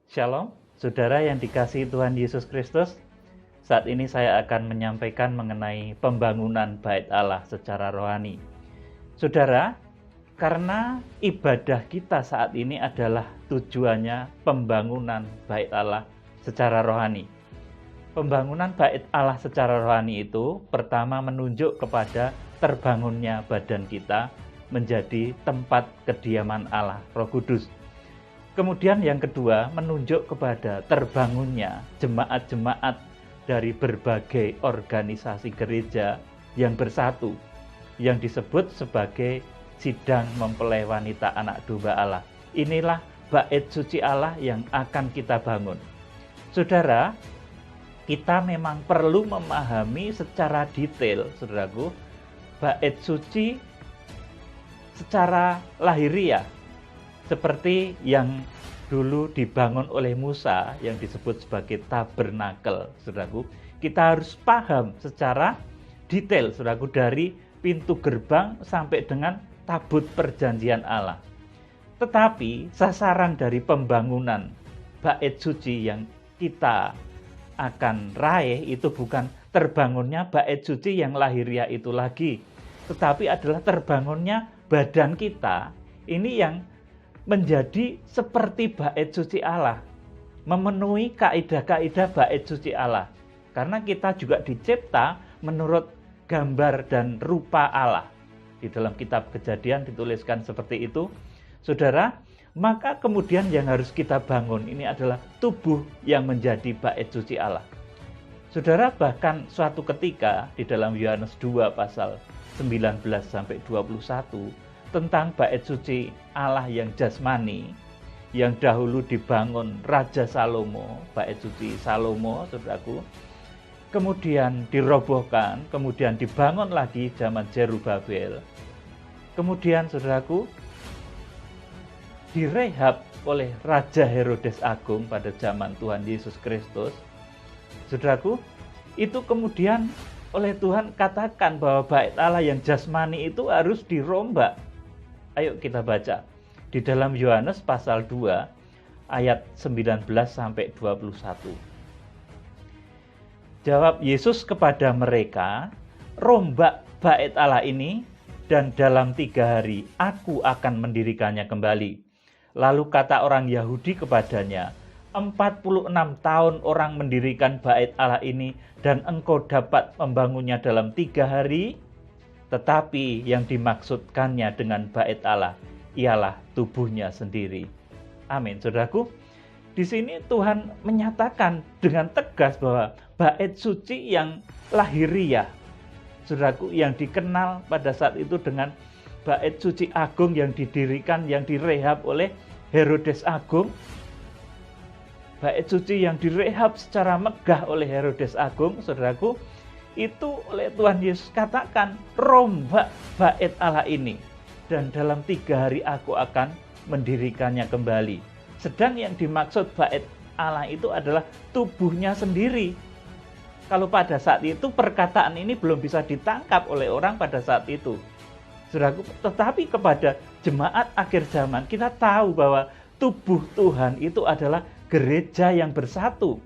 Shalom, saudara yang dikasihi Tuhan Yesus Kristus. Saat ini saya akan menyampaikan mengenai pembangunan bait Allah secara rohani. Saudara, karena ibadah kita saat ini adalah tujuannya pembangunan bait Allah secara rohani. Pembangunan bait Allah secara rohani itu pertama menunjuk kepada terbangunnya badan kita menjadi tempat kediaman Allah, Roh Kudus. Kemudian yang kedua, menunjuk kepada terbangunnya jemaat-jemaat dari berbagai organisasi gereja yang bersatu, yang disebut sebagai sidang mempelai wanita anak domba Allah. Inilah bait suci Allah yang akan kita bangun. Saudara, kita memang perlu memahami secara detail, saudaraku, bait suci secara lahiriah, seperti yang dulu dibangun oleh Musa yang disebut sebagai tabernakel, saudaraku. Kita harus paham secara detail, saudaraku, dari pintu gerbang sampai dengan tabut perjanjian Allah. Tetapi sasaran dari pembangunan bait suci yang kita akan raih itu bukan terbangunnya bait suci yang lahiriah itu lagi, tetapi adalah terbangunnya badan kita ini yang menjadi seperti bait suci Allah, memenuhi kaidah-kaidah bait suci Allah. Karena kita juga dicipta menurut gambar dan rupa Allah. Di dalam kitab Kejadian dituliskan seperti itu. Saudara, maka kemudian yang harus kita bangun ini adalah tubuh yang menjadi bait suci Allah. Saudara, bahkan suatu ketika di dalam Yohanes 2 pasal 19 sampai 21 tentang bait suci Allah yang jasmani yang dahulu dibangun Raja Salomo, bait suci Salomo, saudaraku, kemudian dirobohkan, kemudian dibangun lagi zaman Zerubabel, kemudian saudaraku direhab oleh Raja Herodes Agung pada zaman Tuhan Yesus Kristus. Saudaraku, itu kemudian oleh Tuhan katakan bahwa bait Allah yang jasmani itu harus dirombak. Ayo kita baca di dalam Yohanes pasal 2 ayat 19 sampai 21. Jawab Yesus kepada mereka, "Rombak bait Allah ini dan dalam 3 hari aku akan mendirikannya kembali." Lalu kata orang Yahudi kepadanya, 46 tahun orang mendirikan bait Allah ini dan engkau dapat membangunnya dalam 3 hari? Tetapi yang dimaksudkannya dengan bait Allah ialah tubuhnya sendiri. Amin, saudaraku. Di sini Tuhan menyatakan dengan tegas bahwa bait suci yang lahiriah, saudaraku, yang dikenal pada saat itu dengan bait suci agung yang didirikan, yang direhab oleh Herodes Agung, bait suci yang direhab secara megah oleh Herodes Agung, saudaraku, itu oleh Tuhan Yesus katakan, rombak bait Allah ini dan dalam 3 hari aku akan mendirikannya kembali. Sedang yang dimaksud bait Allah itu adalah tubuhnya sendiri. Kalau pada saat itu perkataan ini belum bisa ditangkap oleh orang pada saat itu, saudaraku, tetapi kepada jemaat akhir zaman kita tahu bahwa tubuh Tuhan itu adalah gereja yang bersatu,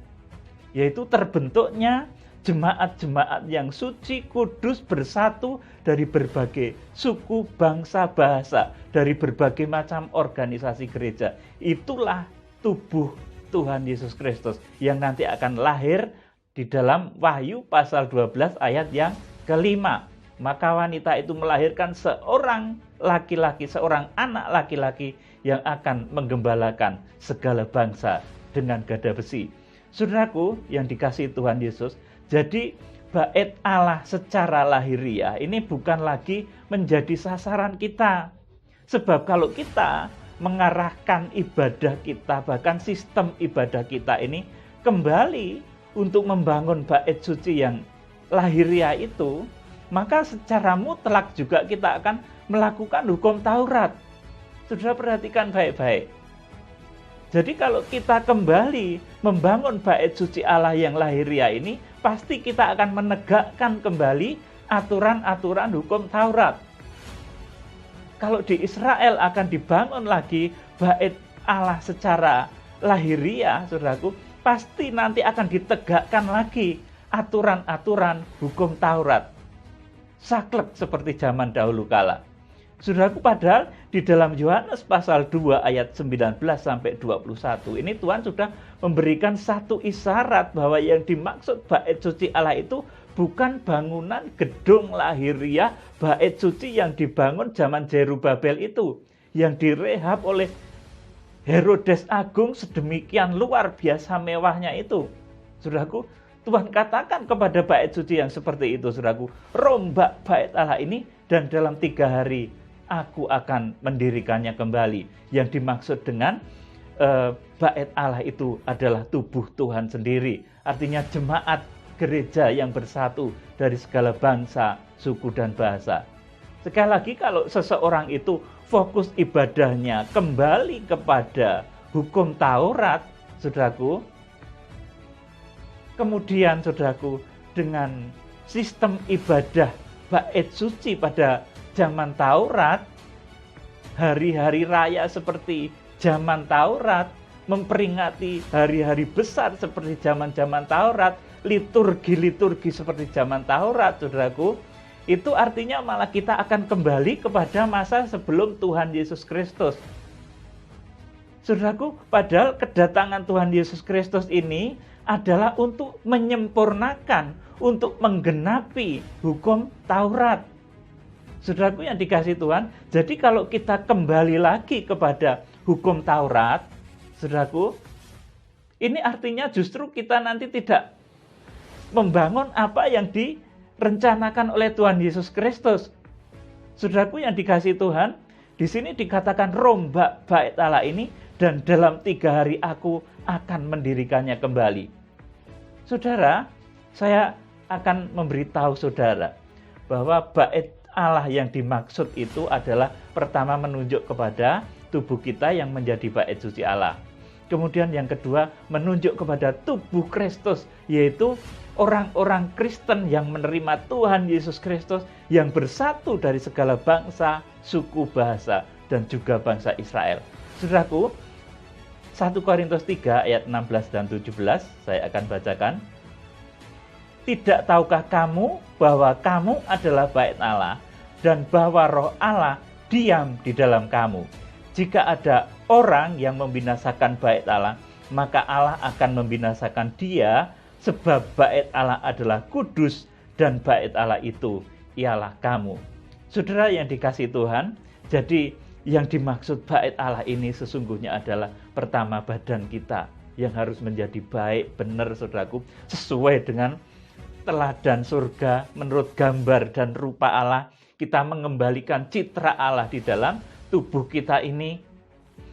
yaitu terbentuknya jemaat-jemaat yang suci, kudus, bersatu dari berbagai suku, bangsa, bahasa, dari berbagai macam organisasi gereja. Itulah tubuh Tuhan Yesus Kristus yang nanti akan lahir di dalam Wahyu pasal 12 ayat yang kelima. Maka wanita itu melahirkan seorang laki-laki, seorang anak laki-laki yang akan menggembalakan segala bangsa dengan gada besi. Saudaraku yang dikasihi Tuhan Yesus, jadi bait Allah secara lahiriah ini bukan lagi menjadi sasaran kita. Sebab kalau kita mengarahkan ibadah kita, bahkan sistem ibadah kita ini kembali untuk membangun bait suci yang lahiriah itu, maka secara mutlak juga kita akan melakukan hukum Taurat. Saudara perhatikan baik-baik. Jadi kalau kita kembali membangun bait suci Allah yang lahiriah ini, pasti kita akan menegakkan kembali aturan-aturan hukum Taurat. Kalau di Israel akan dibangun lagi bait Allah secara lahiriah, saudaraku, pasti nanti akan ditegakkan lagi aturan-aturan hukum Taurat. Saklek seperti zaman dahulu kala. Saudaraku, padahal di dalam Yohanes pasal 2 ayat 19 sampai 21 ini Tuhan sudah memberikan satu isyarat bahwa yang dimaksud bait suci Allah itu bukan bangunan gedung lahiriah bait suci yang dibangun zaman Zerubabel itu, yang direhab oleh Herodes Agung sedemikian luar biasa mewahnya itu. Saudaraku, Tuhan katakan kepada bait suci yang seperti itu, saudaraku, rombak bait Allah ini dan dalam 3 hari aku akan mendirikannya kembali. Yang dimaksud dengan bait Allah itu adalah tubuh Tuhan sendiri. Artinya jemaat gereja yang bersatu dari segala bangsa, suku, dan bahasa. Sekali lagi, kalau seseorang itu fokus ibadahnya kembali kepada hukum Taurat, saudaraku, kemudian saudaraku, dengan sistem ibadah bait suci pada zaman Taurat, hari-hari raya seperti zaman Taurat, memperingati hari-hari besar seperti zaman-zaman Taurat, liturgi-liturgi seperti zaman Taurat, saudaraku, itu artinya malah kita akan kembali kepada masa sebelum Tuhan Yesus Kristus. Saudaraku, padahal kedatangan Tuhan Yesus Kristus ini adalah untuk menyempurnakan, untuk menggenapi hukum Taurat. Saudaraku yang dikasihi Tuhan, jadi kalau kita kembali lagi kepada hukum Taurat, saudaraku, ini artinya justru kita nanti tidak membangun apa yang direncanakan oleh Tuhan Yesus Kristus. Saudaraku yang dikasihi Tuhan, di sini dikatakan rombak bait Allah ini dan dalam 3 hari aku akan mendirikannya kembali. Saudara, saya akan memberitahu saudara bahwa bait Allah yang dimaksud itu adalah pertama menunjuk kepada tubuh kita yang menjadi bait suci Allah. Kemudian yang kedua menunjuk kepada tubuh Kristus, yaitu orang-orang Kristen yang menerima Tuhan Yesus Kristus yang bersatu dari segala bangsa, suku, bahasa, dan juga bangsa Israel. Saudaraku, 1 Korintus 3 ayat 16 dan 17 saya akan bacakan. Tidak tahukah kamu bahwa kamu adalah bait Allah dan bahwa roh Allah diam di dalam kamu? Jika ada orang yang membinasakan bait Allah, maka Allah akan membinasakan dia, sebab bait Allah adalah kudus dan bait Allah itu ialah kamu. Saudara yang dikasihi Tuhan, jadi yang dimaksud bait Allah ini sesungguhnya adalah pertama badan kita yang harus menjadi baik, benar saudaraku, sesuai dengan teladan surga menurut gambar dan rupa Allah. Kita mengembalikan citra Allah di dalam tubuh kita ini.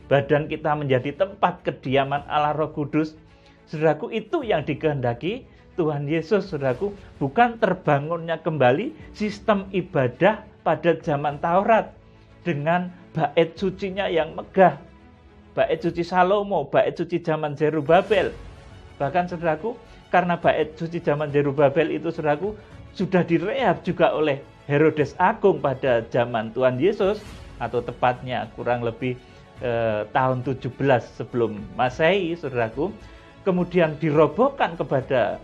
Badan kita menjadi tempat kediaman Allah Roh Kudus. Saudaraku, itu yang dikehendaki Tuhan Yesus, saudaraku, bukan terbangunnya kembali sistem ibadah pada zaman Taurat dengan bait sucinya yang megah, bait suci Salomo, bait suci zaman Zerubabel. Bahkan saudaraku, karena bait suci zaman Zerubabel itu saudaraku sudah direhab juga oleh Herodes Agung pada zaman Tuhan Yesus, atau tepatnya kurang lebih tahun 17 sebelum Masehi, saudaraku. Kemudian dirobohkan pada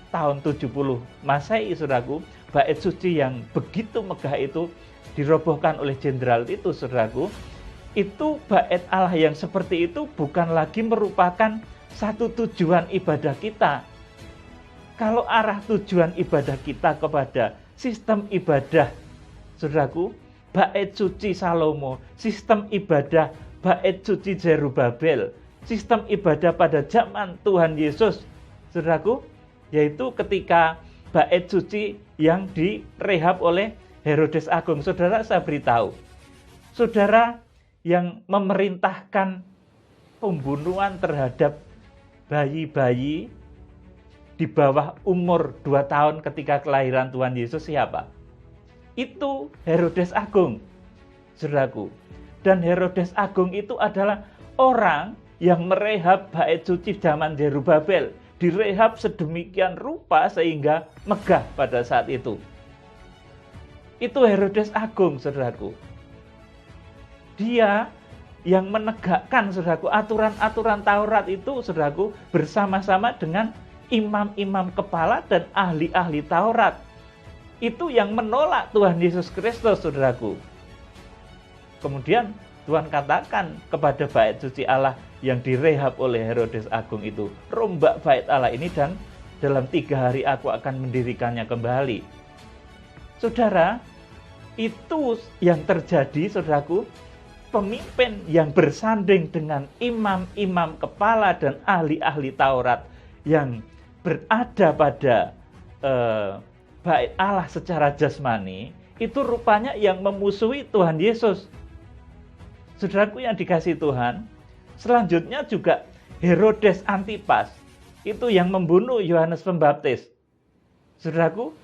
tahun 70 Masehi, saudaraku. Bait suci yang begitu megah itu dirobohkan oleh jenderal itu, saudaraku. Itu bait Allah yang seperti itu bukan lagi merupakan satu tujuan ibadah kita. Kalau arah tujuan ibadah kita kepada sistem ibadah, saudaraku, bait suci Salomo, sistem ibadah bait suci Zerubabel, sistem ibadah pada zaman Tuhan Yesus, saudaraku, yaitu ketika bait suci yang direhab oleh Herodes Agung. Saudara, saya beritahu, saudara yang memerintahkan pembunuhan terhadap bayi-bayi di bawah umur 2 tahun ketika kelahiran Tuhan Yesus siapa? Itu Herodes Agung, saudaraku. Dan Herodes Agung itu adalah orang yang merehab bait suci zaman Zerubabel. Direhab sedemikian rupa sehingga megah pada saat itu. Itu Herodes Agung, saudaraku. Dia yang menegakkan, saudaraku, aturan-aturan Taurat itu, saudaraku, bersama-sama dengan imam-imam kepala dan ahli-ahli Taurat. Itu yang menolak Tuhan Yesus Kristus, saudaraku. Kemudian Tuhan katakan kepada bait suci Allah yang direhab oleh Herodes Agung itu, rombak bait Allah ini dan dalam 3 hari aku akan mendirikannya kembali. Saudara, itu yang terjadi, saudaraku. Pemimpin yang bersanding dengan imam-imam kepala dan ahli-ahli Taurat yang berada pada bait Allah secara jasmani, itu rupanya yang memusuhi Tuhan Yesus. Saudaraku yang dikasihi Tuhan, selanjutnya juga Herodes Antipas, itu yang membunuh Yohanes Pembaptis. Saudaraku,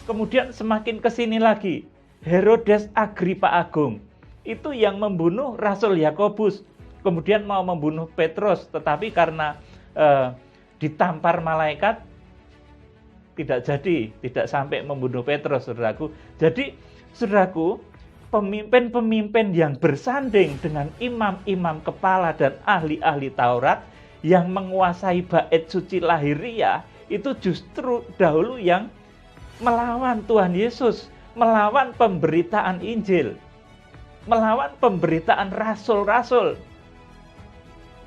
kemudian semakin kesini lagi, Herodes Agripa Agung, itu yang membunuh Rasul Yakobus, kemudian mau membunuh Petrus, tetapi karena ditampar malaikat, tidak sampai membunuh Petrus, saudaraku. Jadi, saudaraku, pemimpin-pemimpin yang bersanding dengan imam-imam kepala dan ahli-ahli Taurat yang menguasai bait suci lahiriah, itu justru dahulu yang melawan Tuhan Yesus, melawan pemberitaan Injil, melawan pemberitaan rasul-rasul.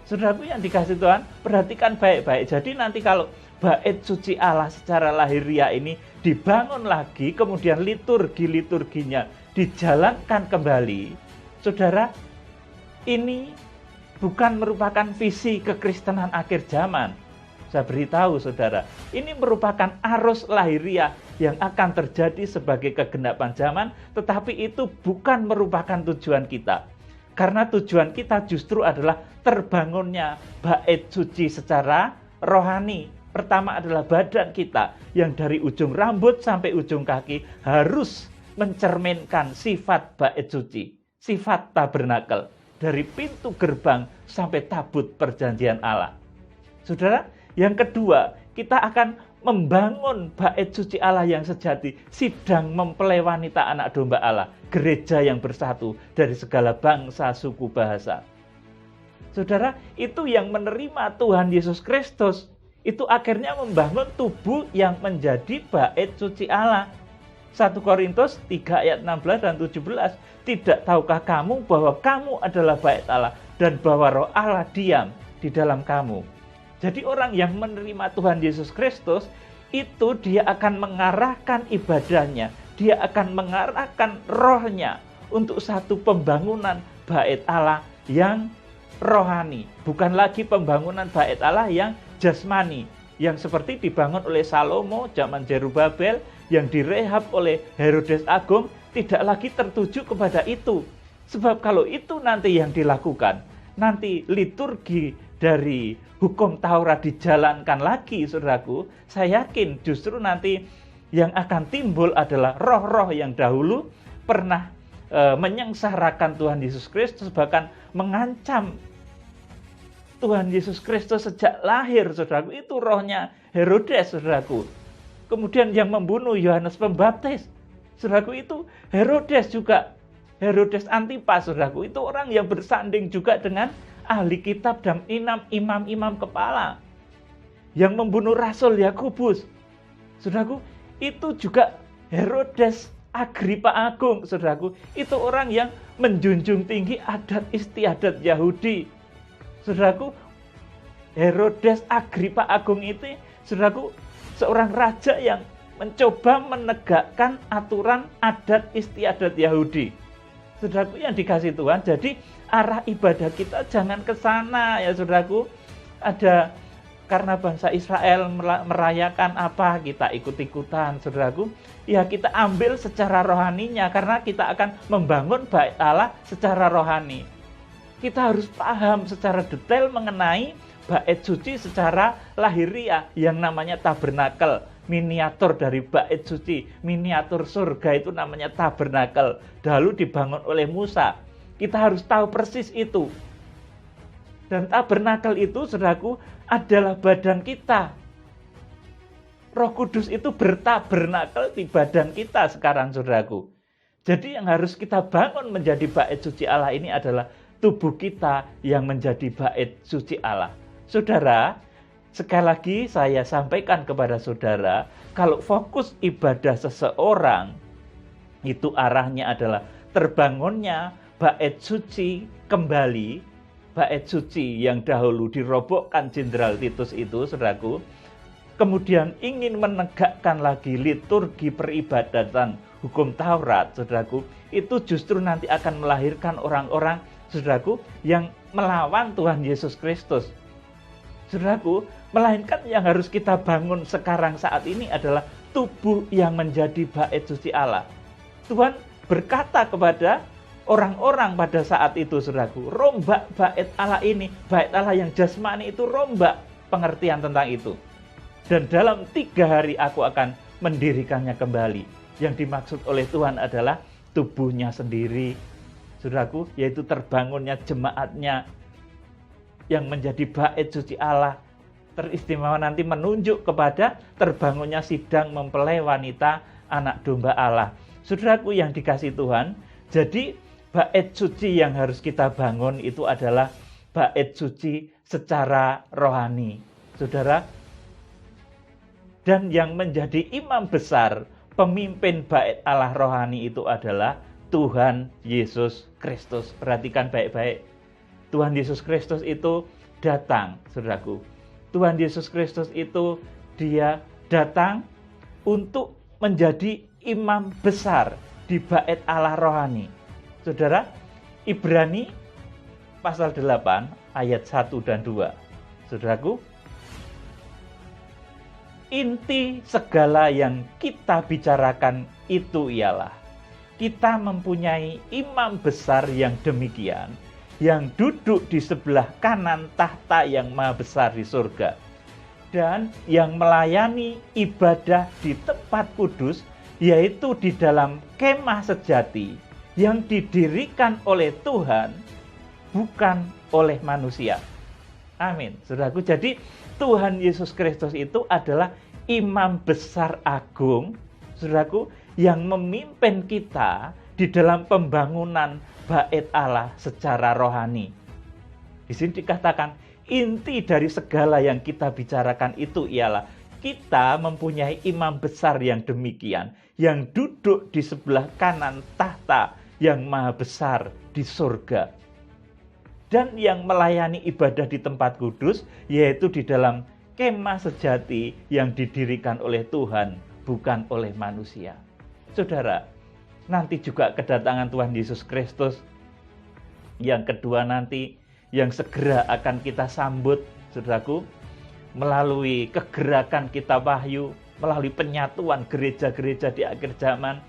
Saudaraku yang dikasih Tuhan, perhatikan baik-baik. Jadi nanti kalau bait suci Allah secara lahiriah ini dibangun lagi, kemudian liturginya dijalankan kembali, saudara, ini bukan merupakan visi kekristenan akhir zaman. Saya beritahu saudara, ini merupakan arus lahiriah yang akan terjadi sebagai kegenapan zaman, tetapi itu bukan merupakan tujuan kita. Karena tujuan kita justru adalah terbangunnya bait suci secara rohani. Pertama adalah badan kita yang dari ujung rambut sampai ujung kaki harus mencerminkan sifat bait suci, sifat tabernakel, dari pintu gerbang sampai tabut perjanjian Allah. Saudara, yang kedua, kita akan membangun bait suci Allah yang sejati, sidang mempelai wanita anak domba Allah, gereja yang bersatu dari segala bangsa, suku, bahasa. Saudara, itu yang menerima Tuhan Yesus Kristus, itu akhirnya membangun tubuh yang menjadi bait suci Allah. 1 Korintus 3 ayat 16 dan 17. Tidak tahukah kamu bahwa kamu adalah bait Allah dan bahwa roh Allah diam di dalam kamu. Jadi orang yang menerima Tuhan Yesus Kristus, itu dia akan mengarahkan ibadahnya, dia akan mengarahkan rohnya untuk satu pembangunan bait Allah yang rohani. Bukan lagi pembangunan bait Allah yang jasmani, yang seperti dibangun oleh Salomo zaman Zerubabel, yang direhab oleh Herodes Agung, tidak lagi tertuju kepada itu. Sebab kalau itu nanti yang dilakukan, nanti liturgi dari hukum Taurat dijalankan lagi, saudaraku, saya yakin justru nanti yang akan timbul adalah roh-roh yang dahulu pernah menyengsarakan Tuhan Yesus Kristus, bahkan mengancam Tuhan Yesus Kristus sejak lahir, saudaraku. Itu rohnya Herodes, saudaraku. Kemudian yang membunuh Yohanes Pembaptis, saudaraku, itu Herodes juga. Herodes Antipas, saudaraku, itu orang yang bersanding juga dengan ahli kitab dan imam-imam kepala. Yang membunuh Rasul Yakobus, saudaraku, itu juga Herodes Agripa Agung, saudaraku. Itu orang yang menjunjung tinggi adat istiadat Yahudi. Saudaraku, Herodes Agripa Agung itu, saudaraku, seorang raja yang mencoba menegakkan aturan adat istiadat Yahudi. Saudaraku yang dikasih Tuhan, jadi arah ibadah kita jangan ke sana ya saudaraku. Ada karena bangsa Israel merayakan apa, kita ikut-ikutan, saudaraku. Ya kita ambil secara rohaninya, karena kita akan membangun bait Allah secara rohani. Kita harus paham secara detail mengenai bait suci secara lahiriah yang namanya tabernakel. Miniatur dari bait suci, miniatur surga itu namanya tabernakel. Dahulu dibangun oleh Musa. Kita harus tahu persis itu. Dan tabernakel itu, saudaraku, adalah badan kita. Roh Kudus itu bertabernakel di badan kita sekarang, saudaraku. Jadi yang harus kita bangun menjadi bait suci Allah ini adalah tubuh kita yang menjadi bait suci Allah. Saudara, sekali lagi saya sampaikan kepada saudara, kalau fokus ibadah seseorang itu arahnya adalah terbangunnya bait suci kembali, bait suci yang dahulu dirobohkan Jenderal Titus itu, saudaraku, kemudian ingin menegakkan lagi liturgi peribadatan hukum Taurat, saudaraku, itu justru nanti akan melahirkan orang-orang, saudaraku, yang melawan Tuhan Yesus Kristus. Saudaraku, melainkan yang harus kita bangun sekarang saat ini adalah tubuh yang menjadi bait suci Allah. Tuhan berkata kepada orang-orang pada saat itu, saudaraku, rombak bait Allah ini, bait Allah yang jasmani itu rombak, pengertian tentang itu. Dan dalam 3 hari aku akan mendirikannya kembali. Yang dimaksud oleh Tuhan adalah tubuhnya sendiri, saudaraku, yaitu terbangunnya jemaatnya yang menjadi bait suci Allah. Teristimewa nanti menunjuk kepada terbangunnya sidang mempelai wanita anak domba Allah. Saudaraku yang dikasihi Tuhan, jadi bait suci yang harus kita bangun itu adalah bait suci secara rohani, saudara. Dan yang menjadi imam besar, pemimpin bait Allah rohani itu adalah Tuhan Yesus Kristus. Perhatikan baik-baik. Tuhan Yesus Kristus itu datang, saudaraku. Tuhan Yesus Kristus itu dia datang untuk menjadi imam besar di bait Allah rohani. Saudara, Ibrani pasal 8 ayat 1 dan 2. Saudaraku, inti segala yang kita bicarakan itu ialah kita mempunyai imam besar yang demikian, yang duduk di sebelah kanan tahta yang maha besar di surga, dan yang melayani ibadah di tempat kudus, yaitu di dalam kemah sejati yang didirikan oleh Tuhan, bukan oleh manusia. Amin. Saudaraku, jadi Tuhan Yesus Kristus itu adalah imam besar agung, saudaraku, yang memimpin kita di dalam pembangunan bait Allah secara rohani. Di sini dikatakan inti dari segala yang kita bicarakan itu ialah kita mempunyai imam besar yang demikian, yang duduk di sebelah kanan tahta yang maha besar di surga, dan yang melayani ibadah di tempat kudus, yaitu di dalam kemah sejati yang didirikan oleh Tuhan, bukan oleh manusia. Saudara, nanti juga kedatangan Tuhan Yesus Kristus yang kedua nanti, yang segera akan kita sambut, saudaraku, melalui kegerakan kitab Wahyu, melalui penyatuan gereja-gereja di akhir zaman.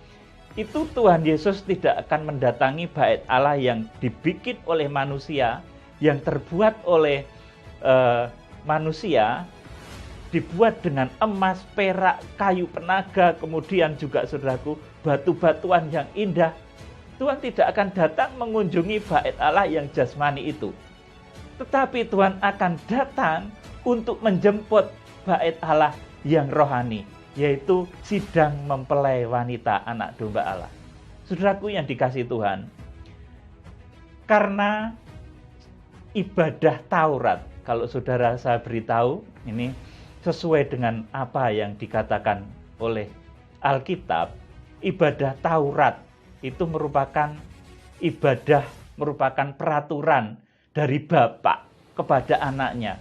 Itu Tuhan Yesus tidak akan mendatangi bait Allah yang dibikin oleh manusia, yang terbuat oleh manusia, dibuat dengan emas, perak, kayu penaga, kemudian juga, saudaraku, batu-batuan yang indah. Tuhan tidak akan datang mengunjungi bait Allah yang jasmani itu. Tetapi Tuhan akan datang untuk menjemput bait Allah yang rohani, yaitu sidang mempelai wanita anak domba Allah. Saudaraku yang dikasihi Tuhan, karena ibadah Taurat, kalau saudara saya beritahu, ini sesuai dengan apa yang dikatakan oleh Alkitab, ibadah Taurat itu merupakan ibadah, merupakan peraturan dari bapak kepada anaknya.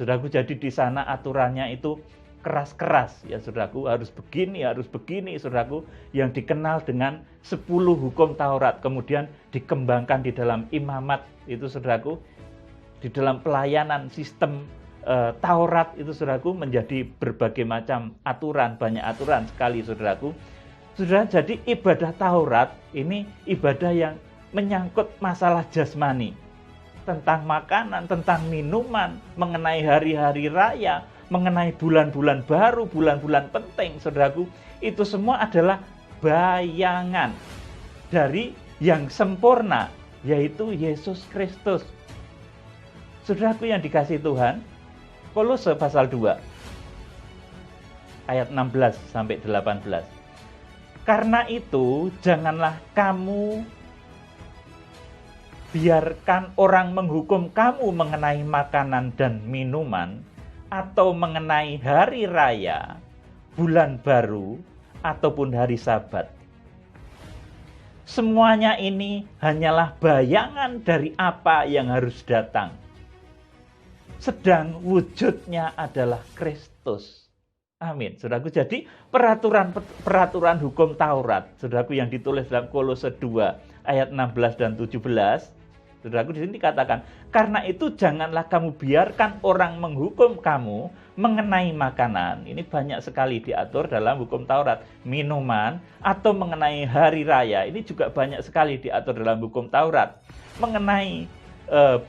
Saudaraku, jadi di sana aturannya itu keras-keras, ya saudaraku, harus begini, saudaraku, yang dikenal dengan 10 hukum Taurat, kemudian dikembangkan di dalam imamat, itu saudaraku, di dalam pelayanan sistem Taurat itu, saudaraku, menjadi berbagai macam aturan, banyak aturan sekali, saudaraku. Saudara, jadi ibadah Taurat ini ibadah yang menyangkut masalah jasmani, tentang makanan, tentang minuman, mengenai hari-hari raya, mengenai bulan-bulan baru, bulan-bulan penting, saudaraku. Itu semua adalah bayangan dari yang sempurna, yaitu Yesus Kristus. Saudaraku yang dikasihi Tuhan, Kolose pasal 2 ayat 16 sampai 18. Karena itu janganlah kamu biarkan orang menghukum kamu mengenai makanan dan minuman, atau mengenai hari raya, bulan baru, ataupun hari Sabat. Semuanya ini hanyalah bayangan dari apa yang harus datang. Sedang wujudnya adalah Kristus. Amin. Saudaraku, jadi peraturan hukum Taurat, saudaraku, yang ditulis dalam Kolose 2 ayat 16 dan 17, saudaraku, di sini dikatakan, karena itu janganlah kamu biarkan orang menghukum kamu mengenai makanan. Ini banyak sekali diatur dalam hukum Taurat. Minuman atau mengenai hari raya, ini juga banyak sekali diatur dalam hukum Taurat. Mengenai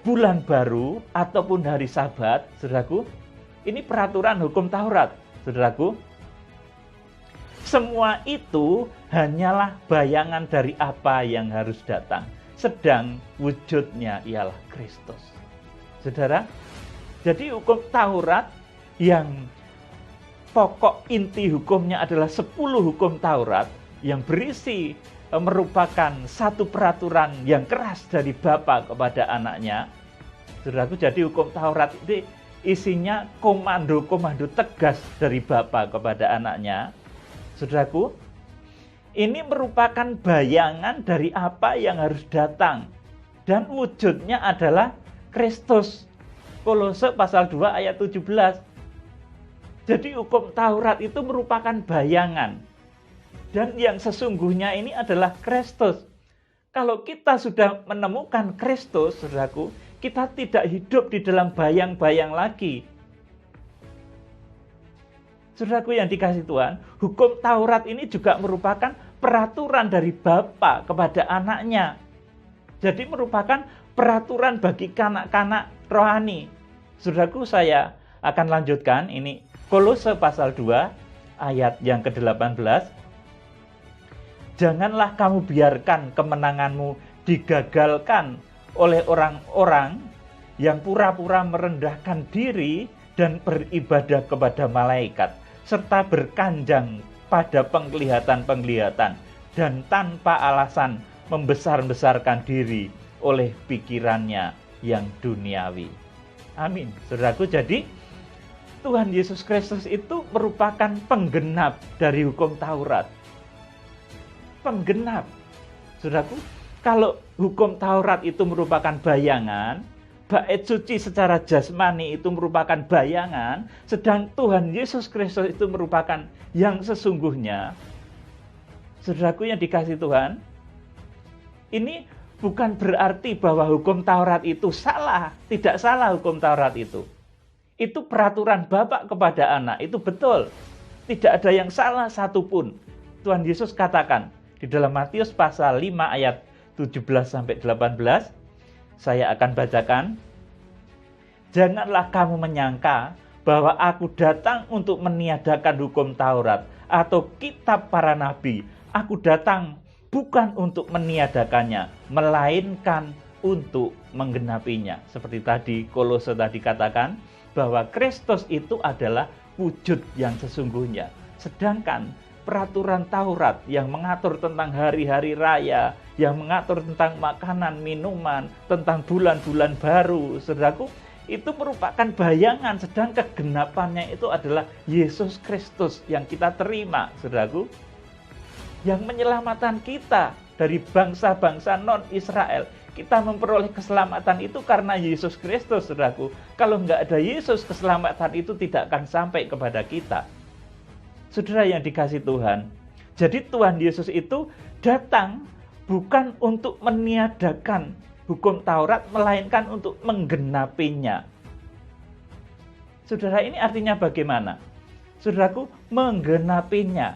bulan baru ataupun hari Sabat, saudaraku, ini peraturan hukum Taurat. Saudaraku, semua itu hanyalah bayangan dari apa yang harus datang. Sedang wujudnya ialah Kristus. Saudara, jadi hukum Taurat yang pokok inti hukumnya adalah 10 hukum Taurat yang berisi merupakan satu peraturan yang keras dari bapa kepada anaknya. Saudaraku, jadi hukum Taurat itu isinya komando-komando tegas dari bapa kepada anaknya. Saudaraku, ini merupakan bayangan dari apa yang harus datang. Dan wujudnya adalah Kristus. Kolose pasal 2 ayat 17. Jadi hukum Taurat itu merupakan bayangan. Dan yang sesungguhnya ini adalah Kristus. Kalau kita sudah menemukan Kristus, saudaraku, kita tidak hidup di dalam bayang-bayang lagi. Saudaraku yang dikasihi Tuhan, hukum Taurat ini juga merupakan peraturan dari bapa kepada anaknya. Jadi merupakan peraturan bagi kanak-kanak rohani. Saudaraku, saya akan lanjutkan ini Kolose pasal 2 ayat yang ke-18. Janganlah kamu biarkan kemenanganmu digagalkan oleh orang-orang yang pura-pura merendahkan diri dan beribadah kepada malaikat, serta berkanjang pada penglihatan-penglihatan dan tanpa alasan membesar-besarkan diri oleh pikirannya yang duniawi. Amin. Saudaraku, jadi Tuhan Yesus Kristus itu merupakan penggenap dari hukum Taurat. Penggenap. Saudaraku, kalau hukum Taurat itu merupakan bayangan, bait suci secara jasmani itu merupakan bayangan, sedang Tuhan Yesus Kristus itu merupakan yang sesungguhnya. Saudaraku yang dikasihi Tuhan, ini bukan berarti bahwa hukum Taurat itu salah, tidak salah hukum Taurat itu. Itu peraturan Bapa kepada anak, itu betul. Tidak ada yang salah satupun. Tuhan Yesus katakan di dalam Matius pasal 5 ayat 17-18, saya akan bacakan. Janganlah kamu menyangka bahwa aku datang untuk meniadakan hukum Taurat atau kitab para nabi. Aku datang bukan untuk meniadakannya, melainkan untuk menggenapinya. Seperti tadi Kolose tadi katakan, bahwa Kristus itu adalah wujud yang sesungguhnya. Sedangkan peraturan Taurat yang mengatur tentang hari-hari raya, yang mengatur tentang makanan, minuman, tentang bulan-bulan baru, saudaraku, itu merupakan bayangan, sedang kegenapannya itu adalah Yesus Kristus yang kita terima, saudaraku, yang menyelamatkan kita dari bangsa-bangsa non-Israel. Kita memperoleh keselamatan itu karena Yesus Kristus, saudaraku. Kalau nggak ada Yesus, keselamatan itu tidak akan sampai kepada kita. Saudara yang dikasihi Tuhan, jadi Tuhan Yesus itu datang bukan untuk meniadakan hukum Taurat, melainkan untuk menggenapinya. Saudara, ini artinya bagaimana? Saudaraku, menggenapinya.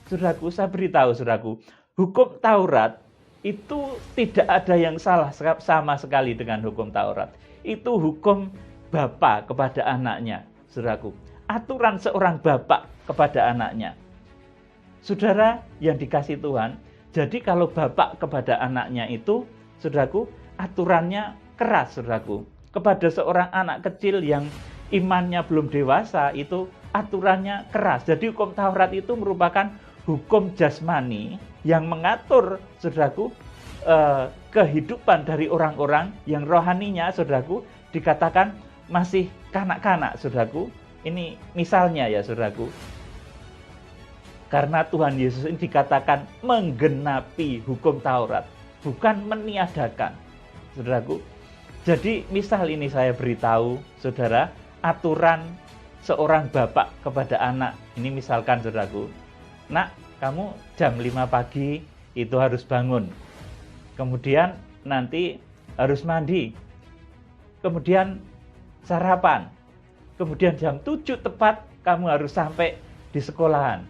Saudaraku, saya beritahu saudaraku, hukum Taurat itu tidak ada yang salah sama sekali dengan hukum Taurat. Itu hukum bapa kepada anaknya, saudaraku. Aturan seorang bapak kepada anaknya. Saudara yang dikasihi Tuhan, jadi kalau bapak kepada anaknya itu, saudaraku, aturannya keras, saudaraku. Kepada seorang anak kecil yang imannya belum dewasa, itu aturannya keras. Jadi hukum Taurat itu merupakan hukum jasmani yang mengatur, saudaraku, kehidupan dari orang-orang yang rohaninya, saudaraku, dikatakan masih kanak-kanak, saudaraku. Ini misalnya ya, saudaraku. Karena Tuhan Yesus ini dikatakan menggenapi hukum Taurat, bukan meniadakan, saudaraku. Jadi misal ini saya beritahu, saudara, aturan seorang bapak kepada anak. Ini misalkan, saudaraku, nak, kamu jam 5 pagi itu harus bangun. Kemudian nanti harus mandi. Kemudian sarapan. Kemudian jam 7 tepat kamu harus sampai di sekolahan.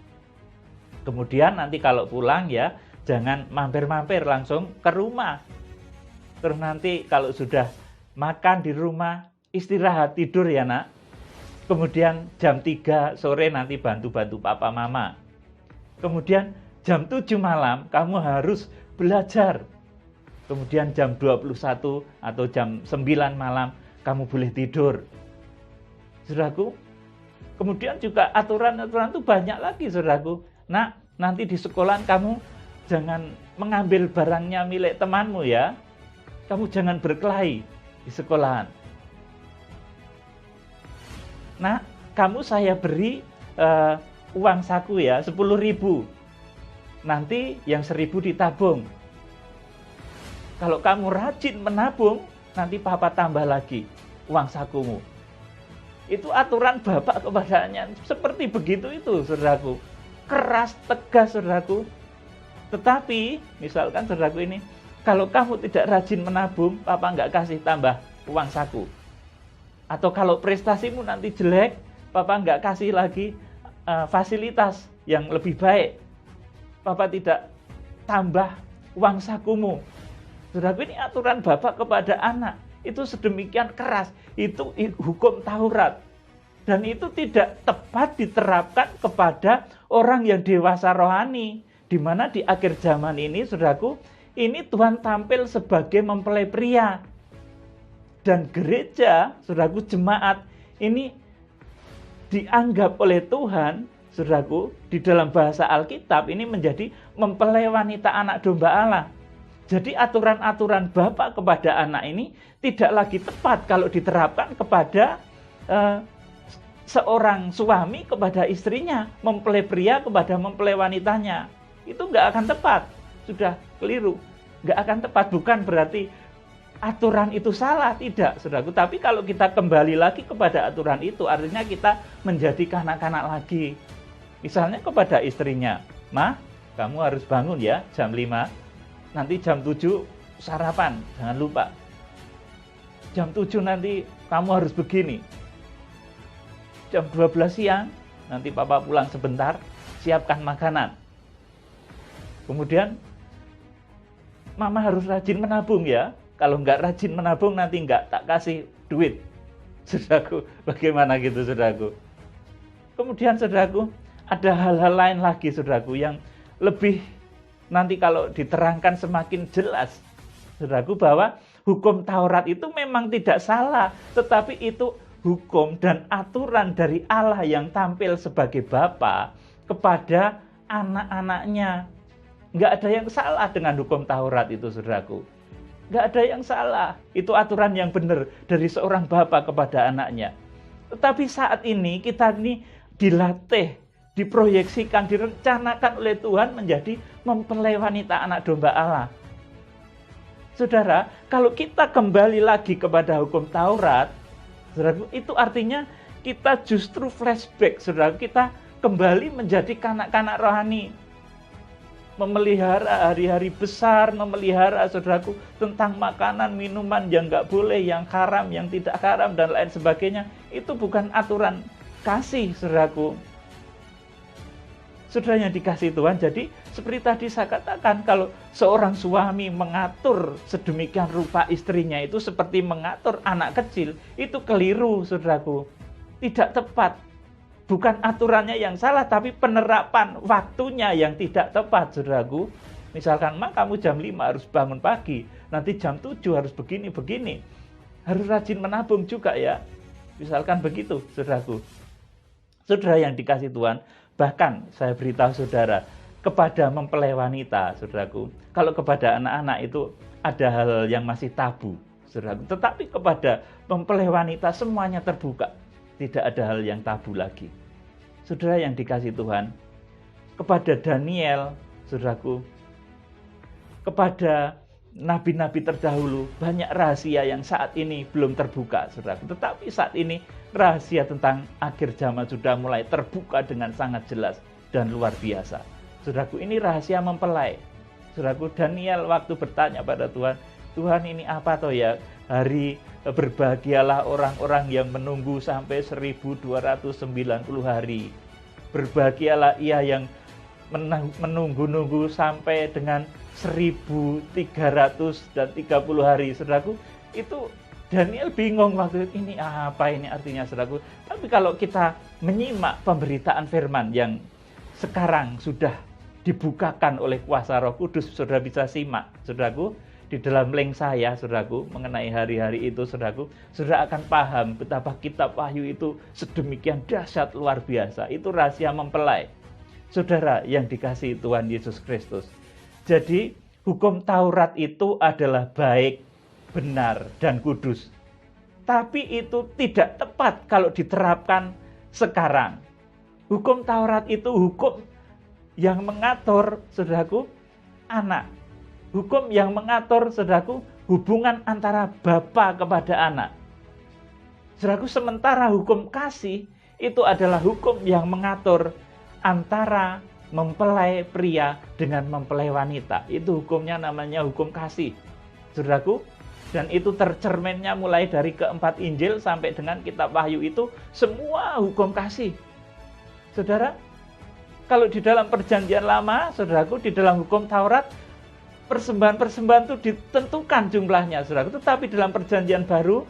Kemudian nanti kalau pulang ya, jangan mampir-mampir, langsung ke rumah. Terus nanti kalau sudah makan di rumah, istirahat, tidur ya nak. Kemudian jam 3 sore nanti bantu-bantu papa mama. Kemudian jam 7 malam kamu harus belajar. Kemudian jam 21 atau jam 9 malam kamu boleh tidur. Saudaraku, kemudian juga aturan-aturan itu banyak lagi, saudaraku. Nah, nanti di sekolah kamu jangan mengambil barangnya milik temanmu ya. Kamu jangan berkelahi di sekolahan. Nah, kamu saya beri uang saku ya, 10.000. Nanti yang 1.000 ditabung. Kalau kamu rajin menabung, nanti papa tambah lagi uang sakumu. Itu aturan bapak kepadanya. Seperti begitu itu, saudaraku. Keras, tegas, saudaraku. Tetapi, misalkan saudaraku ini, kalau kamu tidak rajin menabung, papa nggak kasih tambah uang saku. Atau kalau prestasimu nanti jelek, papa nggak kasih lagi fasilitas yang lebih baik. Papa tidak tambah uang sakumu. Saudaraku, ini aturan bapak kepada anak. Itu sedemikian keras. Itu hukum Taurat. Dan itu tidak tepat diterapkan kepada orang yang dewasa rohani. Di mana di akhir zaman ini, saudaraku, ini Tuhan tampil sebagai mempelai pria. Dan gereja, saudaraku, jemaat, ini dianggap oleh Tuhan, saudaraku, di dalam bahasa Alkitab ini menjadi mempelai wanita anak domba Allah. Jadi aturan-aturan bapak kepada anak ini tidak lagi tepat kalau diterapkan kepada seorang suami kepada istrinya, mempelai pria kepada mempelai wanitanya. Itu nggak akan tepat, sudah keliru. Nggak akan tepat, bukan berarti aturan itu salah, tidak, saudaraku. Tapi kalau kita kembali lagi kepada aturan itu, artinya kita menjadi kanak-kanak lagi. Misalnya kepada istrinya, "Ma, kamu harus bangun ya jam 5. Nanti jam 7 sarapan, jangan lupa. Jam 7 nanti kamu harus begini. Jam 12 siang, nanti papa pulang sebentar, siapkan makanan. Kemudian, mama harus rajin menabung ya. Kalau nggak rajin menabung, nanti nggak tak kasih duit." Saudaraku, bagaimana gitu, saudaraku? Kemudian, saudaraku, ada hal-hal lain lagi, saudaraku, yang lebih nanti kalau diterangkan semakin jelas, saudaraku, bahwa hukum Taurat itu memang tidak salah, tetapi itu hukum dan aturan dari Allah yang tampil sebagai Bapa kepada anak-anaknya. Nggak ada yang salah dengan hukum Taurat itu, saudaraku. Nggak ada yang salah. Itu aturan yang benar dari seorang Bapa kepada anaknya. Tetapi saat ini kita ini dilatih, diproyeksikan, direncanakan oleh Tuhan menjadi mempelai wanita anak domba Allah. Saudara, kalau kita kembali lagi kepada hukum Taurat, saudara, itu artinya kita justru flashback, saudara, kita kembali menjadi kanak-kanak rohani. Memelihara hari-hari besar, memelihara, saudaraku, tentang makanan, minuman yang nggak boleh, yang haram, yang tidak haram, dan lain sebagainya. Itu bukan aturan kasih, saudaraku. Saudara yang dikasih Tuhan, jadi seperti tadi saya katakan, kalau seorang suami mengatur sedemikian rupa istrinya itu seperti mengatur anak kecil, itu keliru, saudaraku. Tidak tepat. Bukan aturannya yang salah, tapi penerapan waktunya yang tidak tepat, saudaraku. Misalkan, "Ma, kamu jam 5 harus bangun pagi, nanti jam 7 harus begini-begini. Harus rajin menabung juga ya." Misalkan begitu, saudaraku. Saudara yang dikasih Tuhan, bahkan saya beritahu saudara, kepada mempelai wanita, saudaraku. Kalau kepada anak-anak itu ada hal yang masih tabu, saudaraku. Tetapi kepada mempelai wanita semuanya terbuka. Tidak ada hal yang tabu lagi. Saudara yang dikasihi Tuhan, kepada Daniel, saudaraku, kepada nabi-nabi terdahulu, banyak rahasia yang saat ini belum terbuka, saudaraku. Tetapi saat ini rahasia tentang akhir zaman sudah mulai terbuka dengan sangat jelas dan luar biasa. Saudaraku, ini rahasia mempelai. Saudaraku, Daniel waktu bertanya pada Tuhan, Tuhan ini apa toh ya? Hari berbahagialah orang-orang yang menunggu sampai 1290 hari. Berbahagialah ia yang menunggu-nunggu sampai dengan 1330 hari. Saudaraku, itu Daniel bingung waktu itu, ini apa ini artinya, saudaraku. Tapi kalau kita menyimak pemberitaan firman yang sekarang sudah dibukakan oleh kuasa Roh Kudus, saudara bisa simak, saudaraku, di dalam link saya, saudaraku, mengenai hari-hari itu, saudaraku, saudara akan paham betapa kitab Wahyu itu sedemikian dahsyat luar biasa. Itu rahasia mempelai. Saudara yang dikasihi Tuhan Yesus Kristus. Jadi, hukum Taurat itu adalah baik, benar, dan kudus. Tapi itu tidak tepat kalau diterapkan sekarang. Hukum Taurat itu hukum yang mengatur, saudaraku, anak. Hukum yang mengatur, saudaraku, hubungan antara bapa kepada anak. Saudaraku, sementara hukum kasih itu adalah hukum yang mengatur antara mempelai pria dengan mempelai wanita. Itu hukumnya namanya hukum kasih, saudaraku. Dan itu tercerminnya mulai dari keempat Injil sampai dengan kitab Wahyu itu semua hukum kasih. Saudara, kalau di dalam perjanjian lama, saudaraku, di dalam hukum Taurat, persembahan-persembahan itu ditentukan jumlahnya, saudaraku. Tetapi dalam perjanjian baru,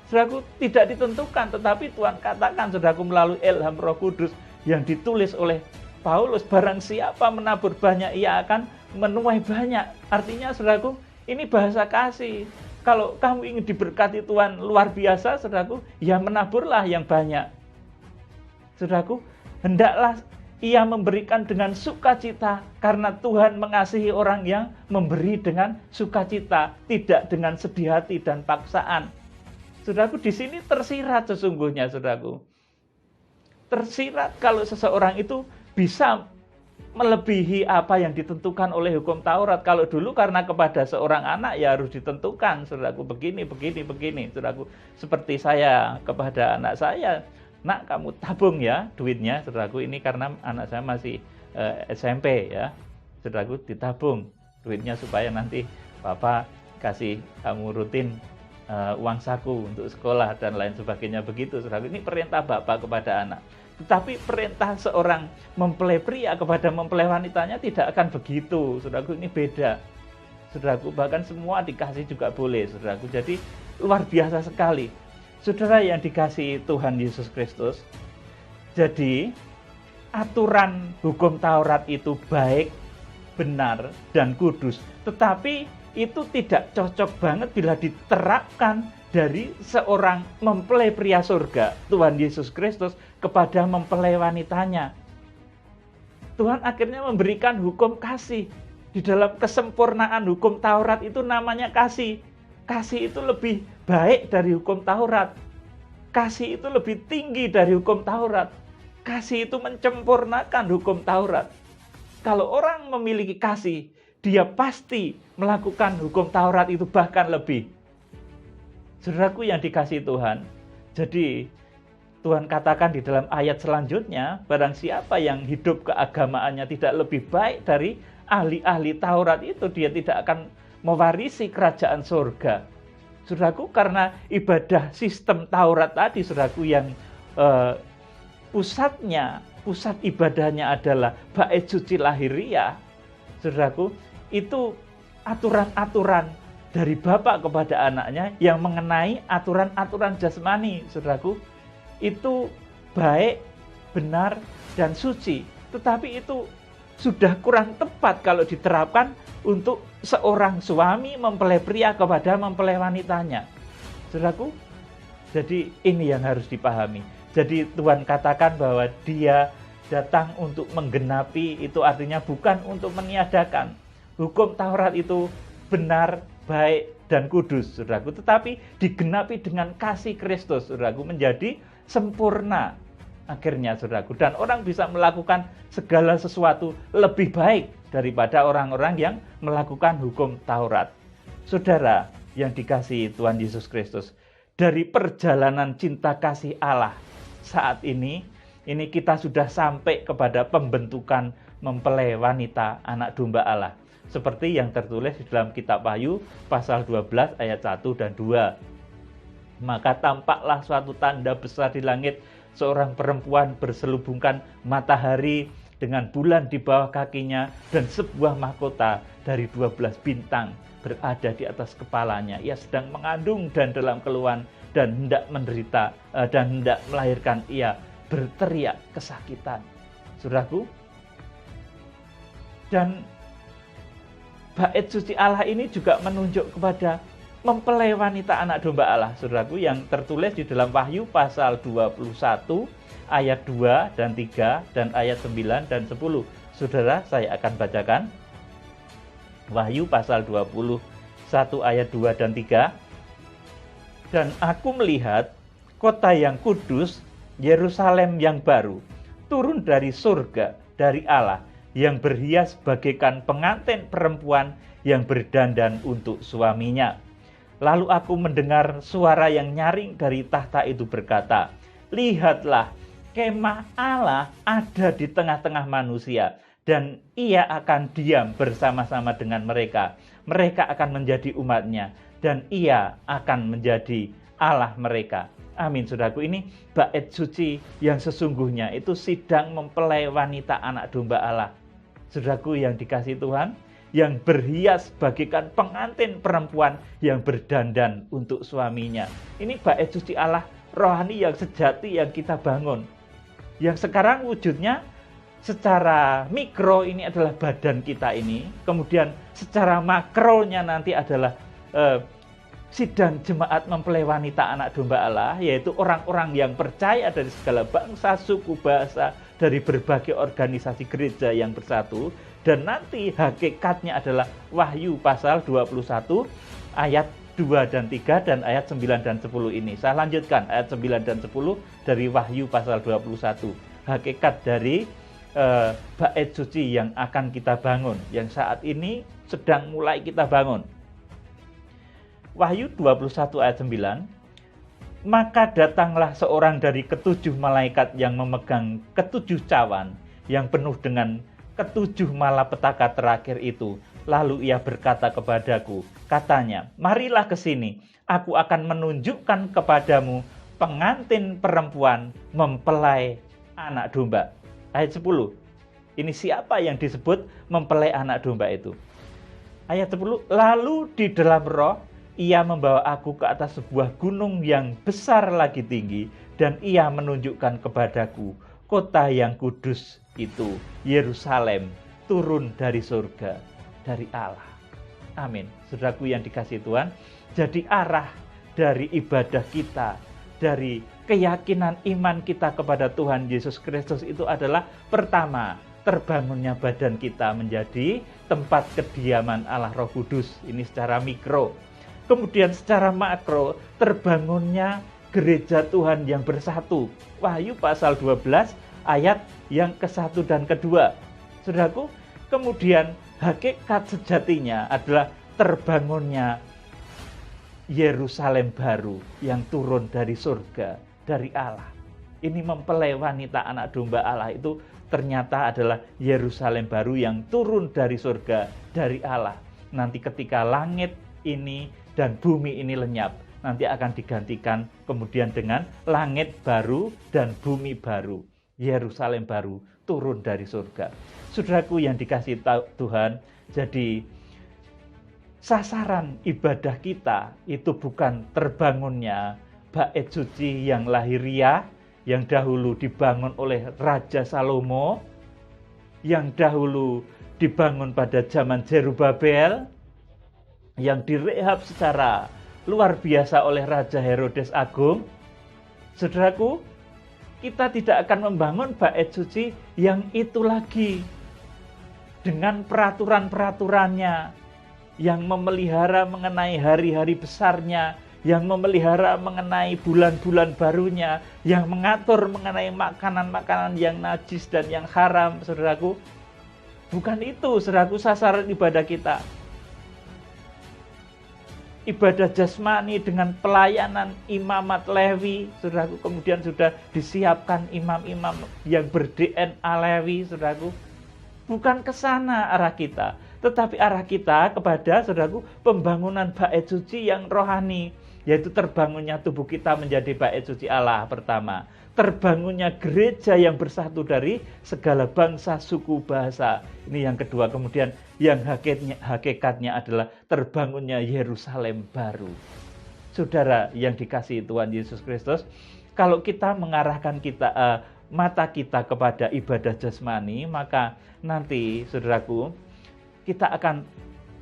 saudaraku, tidak ditentukan. Tetapi Tuhan katakan, saudaraku, melalui ilham Roh Kudus yang ditulis oleh Paulus, barang siapa menabur banyak, ia akan menuai banyak. Artinya, saudaraku, ini bahasa kasih. Kalau kamu ingin diberkati Tuhan luar biasa, saudaraku, ya menaburlah yang banyak. Saudaraku, hendaklah ia memberikan dengan sukacita, karena Tuhan mengasihi orang yang memberi dengan sukacita, tidak dengan sedih hati dan paksaan. Saudaraku, di sini tersirat sesungguhnya, saudaraku. Tersirat kalau seseorang itu bisa melebihi apa yang ditentukan oleh hukum Taurat. Kalau dulu karena kepada seorang anak ya harus ditentukan, saudaraku, begini, saudaraku. Seperti saya kepada anak saya, nak, kamu tabung ya duitnya, saudaraku, ini karena anak saya masih SMP ya, saudaraku, ditabung duitnya supaya nanti Bapak kasih kamu rutin uang saku untuk sekolah dan lain sebagainya, begitu, saudaraku. Ini perintah Bapak kepada anak. Tetapi perintah seorang mempelai pria kepada mempelai wanitanya tidak akan begitu, saudaraku. Ini beda, saudaraku. Bahkan semua dikasih juga boleh, saudaraku. Jadi luar biasa sekali. Saudara yang dikasihi Tuhan Yesus Kristus, jadi aturan hukum Taurat itu baik, benar, dan kudus. Tetapi itu tidak cocok banget bila diterapkan dari seorang mempelai pria surga, Tuhan Yesus Kristus, kepada mempelai wanitanya. Tuhan akhirnya memberikan hukum kasih. Di dalam kesempurnaan hukum Taurat itu namanya kasih. Kasih itu lebih baik dari hukum Taurat. Kasih itu lebih tinggi dari hukum Taurat. Kasih itu menyempurnakan hukum Taurat. Kalau orang memiliki kasih, dia pasti melakukan hukum Taurat itu bahkan lebih. Saudaraku yang dikasihi Tuhan, jadi Tuhan katakan di dalam ayat selanjutnya, barang siapa yang hidup keagamaannya tidak lebih baik dari ahli-ahli Taurat itu, dia tidak akan mewarisi kerajaan surga. Saudaraku, karena ibadah sistem Taurat tadi, saudaraku, yang pusat ibadahnya adalah bait suci lahiriah, saudaraku, itu aturan-aturan dari bapak kepada anaknya yang mengenai aturan-aturan jasmani, saudaraku, itu baik, benar, dan suci. Tetapi itu sudah kurang tepat kalau diterapkan untuk seorang suami mempelai pria kepada mempelai wanitanya. Saudaraku, jadi ini yang harus dipahami. Jadi Tuhan katakan bahwa dia datang untuk menggenapi, itu artinya bukan untuk meniadakan. Hukum Taurat itu benar, baik, dan kudus, saudaraku, tetapi digenapi dengan kasih Kristus, saudaraku, menjadi sempurna akhirnya, saudaraku. Dan orang bisa melakukan segala sesuatu lebih baik daripada orang-orang yang melakukan hukum Taurat. Saudara yang dikasihi Tuhan Yesus Kristus, dari perjalanan cinta kasih Allah saat ini kita sudah sampai kepada pembentukan mempelai wanita anak domba Allah. Seperti yang tertulis di dalam kitab Wahyu pasal 12 ayat 1 dan 2. Maka tampaklah suatu tanda besar di langit, seorang perempuan berselubungkan matahari dengan bulan di bawah kakinya, dan sebuah mahkota dari 12 bintang berada di atas kepalanya. Ia sedang mengandung dan dalam keluhan, dan hendak menderita dan hendak melahirkan. Ia berteriak kesakitan. Saudaraku, dan bait suci Allah ini juga menunjuk kepada mempelai wanita anak domba Allah, saudaraku, yang tertulis di dalam Wahyu pasal 21 ayat 2 dan 3 dan ayat 9 dan 10. Saudara, saya akan bacakan Wahyu pasal 21 ayat 2 dan 3. Dan aku melihat kota yang kudus, Yerusalem yang baru, turun dari surga, dari Allah, yang berhias bagaikan pengantin perempuan yang berdandan untuk suaminya. Lalu aku mendengar suara yang nyaring dari tahta itu berkata, lihatlah, kemah Allah ada di tengah-tengah manusia, dan ia akan diam bersama-sama dengan mereka. Mereka akan menjadi umatnya, dan ia akan menjadi Allah mereka. Amin, saudaraku. Ini bait suci yang sesungguhnya itu sidang mempelai wanita anak domba Allah. Saudaraku yang dikasihi Tuhan, yang berhias bagaikan pengantin perempuan yang berdandan untuk suaminya. Ini bait suci Allah rohani yang sejati yang kita bangun. Yang sekarang wujudnya secara mikro ini adalah badan kita ini. Kemudian secara makronya nanti adalah sidang jemaat mempelai wanita anak domba Allah, yaitu orang-orang yang percaya dari segala bangsa, suku, bahasa, dari berbagai organisasi gereja yang bersatu. Dan nanti hakikatnya adalah Wahyu pasal 21 ayat 2 dan 3 dan ayat 9 dan 10 ini. Saya lanjutkan ayat 9 dan 10 dari Wahyu pasal 21. Hakikat dari bait suci yang akan kita bangun, yang saat ini sedang mulai kita bangun. Wahyu 21 ayat 9. Maka datanglah seorang dari ketujuh malaikat yang memegang ketujuh cawan yang penuh dengan ketujuh malapetaka terakhir itu. Lalu ia berkata kepadaku, katanya, marilah ke sini, aku akan menunjukkan kepadamu pengantin perempuan mempelai anak domba. Ayat 10. Ini siapa yang disebut mempelai anak domba itu? Ayat 10. Lalu di dalam roh ia membawa aku ke atas sebuah gunung yang besar lagi tinggi, dan ia menunjukkan kepadaku kota yang kudus itu, Yerusalem, turun dari surga, dari Allah. Amin. Saudaraku yang dikasihi Tuhan, jadi arah dari ibadah kita, dari keyakinan iman kita kepada Tuhan Yesus Kristus itu adalah pertama, terbangunnya badan kita menjadi tempat kediaman Allah Roh Kudus. Ini secara mikro. Kemudian secara makro, terbangunnya gereja Tuhan yang bersatu. Wahyu pasal 12 ayat yang ke-1 dan ke-2. Saudaraku, kemudian hakikat sejatinya adalah terbangunnya Yerusalem baru yang turun dari surga, dari Allah. Ini mempelai wanita anak domba Allah itu ternyata adalah Yerusalem baru yang turun dari surga, dari Allah. Nanti ketika langit ini dan bumi ini lenyap, nanti akan digantikan kemudian dengan langit baru dan bumi baru. Yerusalem baru turun dari surga. Saudaraku yang dikasihi Tuhan, jadi sasaran ibadah kita itu bukan terbangunnya bait suci yang lahiriah, yang dahulu dibangun oleh Raja Salomo, yang dahulu dibangun pada zaman Zerubabel, yang direhab secara luar biasa oleh Raja Herodes Agung. Saudaraku, kita tidak akan membangun bait suci yang itu lagi dengan peraturan-peraturannya, yang memelihara mengenai hari-hari besarnya, yang memelihara mengenai bulan-bulan barunya, yang mengatur mengenai makanan-makanan yang najis dan yang haram, saudaraku. Bukan itu, saudaraku, sasaran ibadah kita. Ibadah jasmani dengan pelayanan imamat Lewi, saudaraku, kemudian sudah disiapkan imam-imam yang ber-DNA Lewi, saudaraku. Bukan ke sana arah kita, tetapi arah kita kepada, saudaraku, pembangunan bait suci yang rohani, yaitu terbangunnya tubuh kita menjadi bait suci Allah pertama. Terbangunnya gereja yang bersatu dari segala bangsa, suku, bahasa. Ini yang kedua. Kemudian yang hakikatnya adalah terbangunnya Yerusalem baru. Saudara yang dikasihi Tuhan Yesus Kristus, kalau kita mengarahkan mata kita kepada ibadah jasmani, maka nanti, saudaraku, kita akan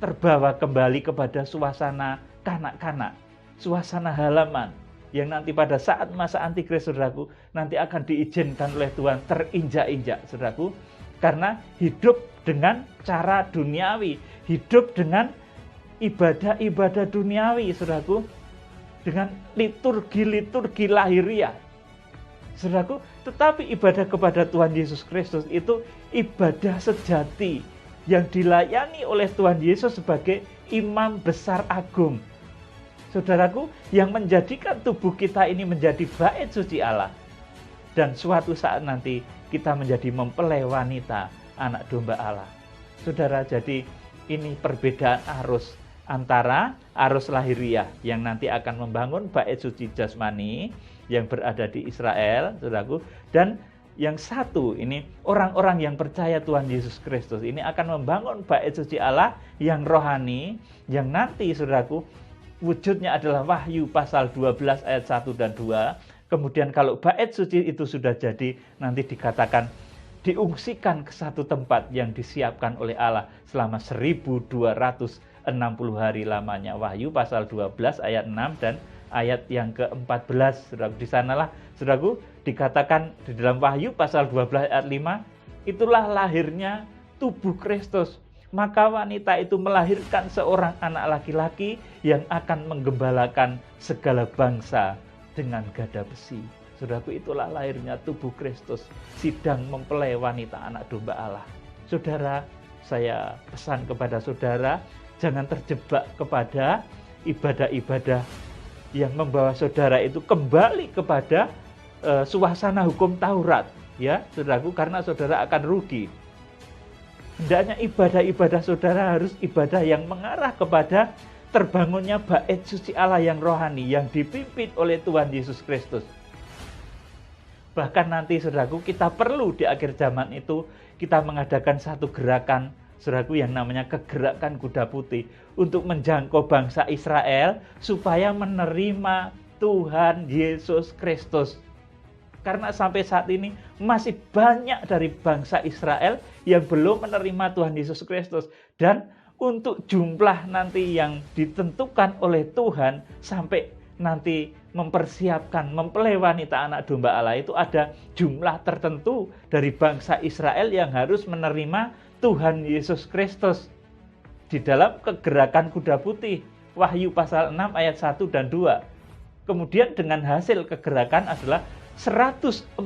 terbawa kembali kepada suasana kanak-kanak, suasana halaman, yang nanti pada saat masa antikris, saudaraku, nanti akan diizinkan oleh Tuhan terinjak-injak, saudaraku, karena hidup dengan cara duniawi, hidup dengan ibadah-ibadah duniawi, saudaraku, dengan liturgi-liturgi lahiriah, saudaraku. Tetapi ibadah kepada Tuhan Yesus Kristus itu ibadah sejati yang dilayani oleh Tuhan Yesus sebagai imam besar agung, saudaraku, yang menjadikan tubuh kita ini menjadi bait suci Allah. Dan suatu saat nanti kita menjadi mempelai wanita, anak domba Allah. Saudara, jadi ini perbedaan arus antara arus lahiriah yang nanti akan membangun bait suci jasmani yang berada di Israel, saudaraku, dan yang satu ini orang-orang yang percaya Tuhan Yesus Kristus ini akan membangun bait suci Allah yang rohani, yang nanti, saudaraku, wujudnya adalah Wahyu pasal 12 ayat 1 dan 2. Kemudian kalau bait suci itu sudah jadi, nanti dikatakan diungsikan ke satu tempat yang disiapkan oleh Allah selama 1260 hari lamanya. Wahyu pasal 12 ayat 6 dan ayat yang ke-14. Saudara, di sanalah, saudaraku, dikatakan di dalam Wahyu pasal 12 ayat 5, itulah lahirnya tubuh Kristus. Maka wanita itu melahirkan seorang anak laki-laki yang akan menggembalakan segala bangsa dengan gada besi. Saudaraku, itulah lahirnya tubuh Kristus, sidang mempelai wanita anak domba Allah. Saudara, saya pesan kepada saudara, jangan terjebak kepada ibadah-ibadah yang membawa saudara itu kembali kepada suasana hukum Taurat, ya, saudaraku, karena saudara akan rugi. Hendaknya ibadah-ibadah saudara harus ibadah yang mengarah kepada terbangunnya bait suci Allah yang rohani, yang dipimpin oleh Tuhan Yesus Kristus. Bahkan nanti, saudaraku, kita perlu di akhir zaman itu, kita mengadakan satu gerakan, saudaraku, yang namanya kegerakan kuda putih, untuk menjangkau bangsa Israel, supaya menerima Tuhan Yesus Kristus. Karena sampai saat ini masih banyak dari bangsa Israel yang belum menerima Tuhan Yesus Kristus. Dan untuk jumlah nanti yang ditentukan oleh Tuhan sampai nanti mempersiapkan mempelai wanita anak domba Allah, itu ada jumlah tertentu dari bangsa Israel yang harus menerima Tuhan Yesus Kristus. Di dalam kegerakan kuda putih, Wahyu pasal 6 ayat 1 dan 2. Kemudian dengan hasil kegerakan adalah 144.000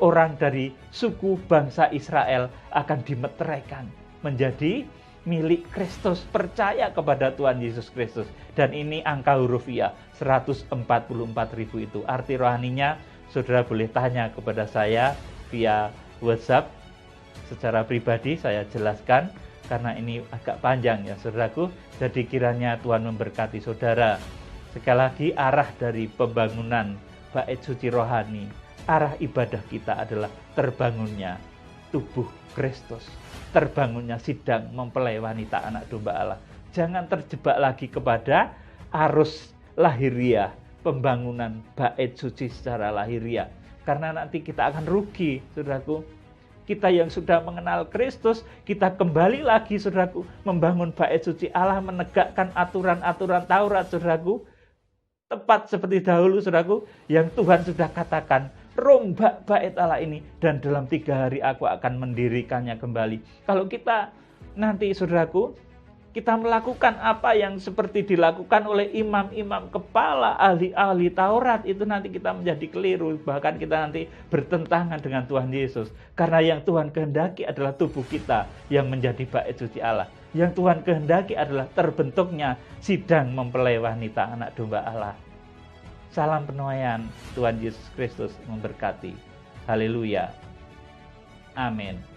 orang dari suku bangsa Israel akan dimeteraikan menjadi milik Kristus, percaya kepada Tuhan Yesus Kristus. Dan ini angka hurufiah, 144.000 itu. Arti rohaninya, saudara boleh tanya kepada saya via WhatsApp. Secara pribadi saya jelaskan, karena ini agak panjang ya, saudaraku. Jadi kiranya Tuhan memberkati saudara. Sekali lagi, arah dari pembangunan bait suci rohani, arah ibadah kita adalah terbangunnya tubuh Kristus, terbangunnya sidang mempelai wanita anak domba Allah. Jangan terjebak lagi kepada arus lahiriah, pembangunan bait suci secara lahiriah, karena nanti kita akan rugi, saudaraku. Kita yang sudah mengenal Kristus, kita kembali lagi, saudaraku, membangun bait suci Allah, menegakkan aturan-aturan Taurat, saudaraku. tepat seperti dahulu saudaraku, yang Tuhan sudah katakan, rombak bait Allah ini dan dalam 3 hari aku akan mendirikannya kembali. Kalau kita nanti saudaraku, kita melakukan apa yang seperti dilakukan oleh imam-imam kepala, ahli-ahli Taurat, itu nanti kita menjadi keliru. Bahkan kita nanti bertentangan dengan Tuhan Yesus. Karena yang Tuhan kehendaki adalah tubuh kita yang menjadi bait suci Allah. Yang Tuhan kehendaki adalah terbentuknya sidang mempelai wanita anak domba Allah. Salam penuaian, Tuhan Yesus Kristus memberkati. Haleluya. Amin.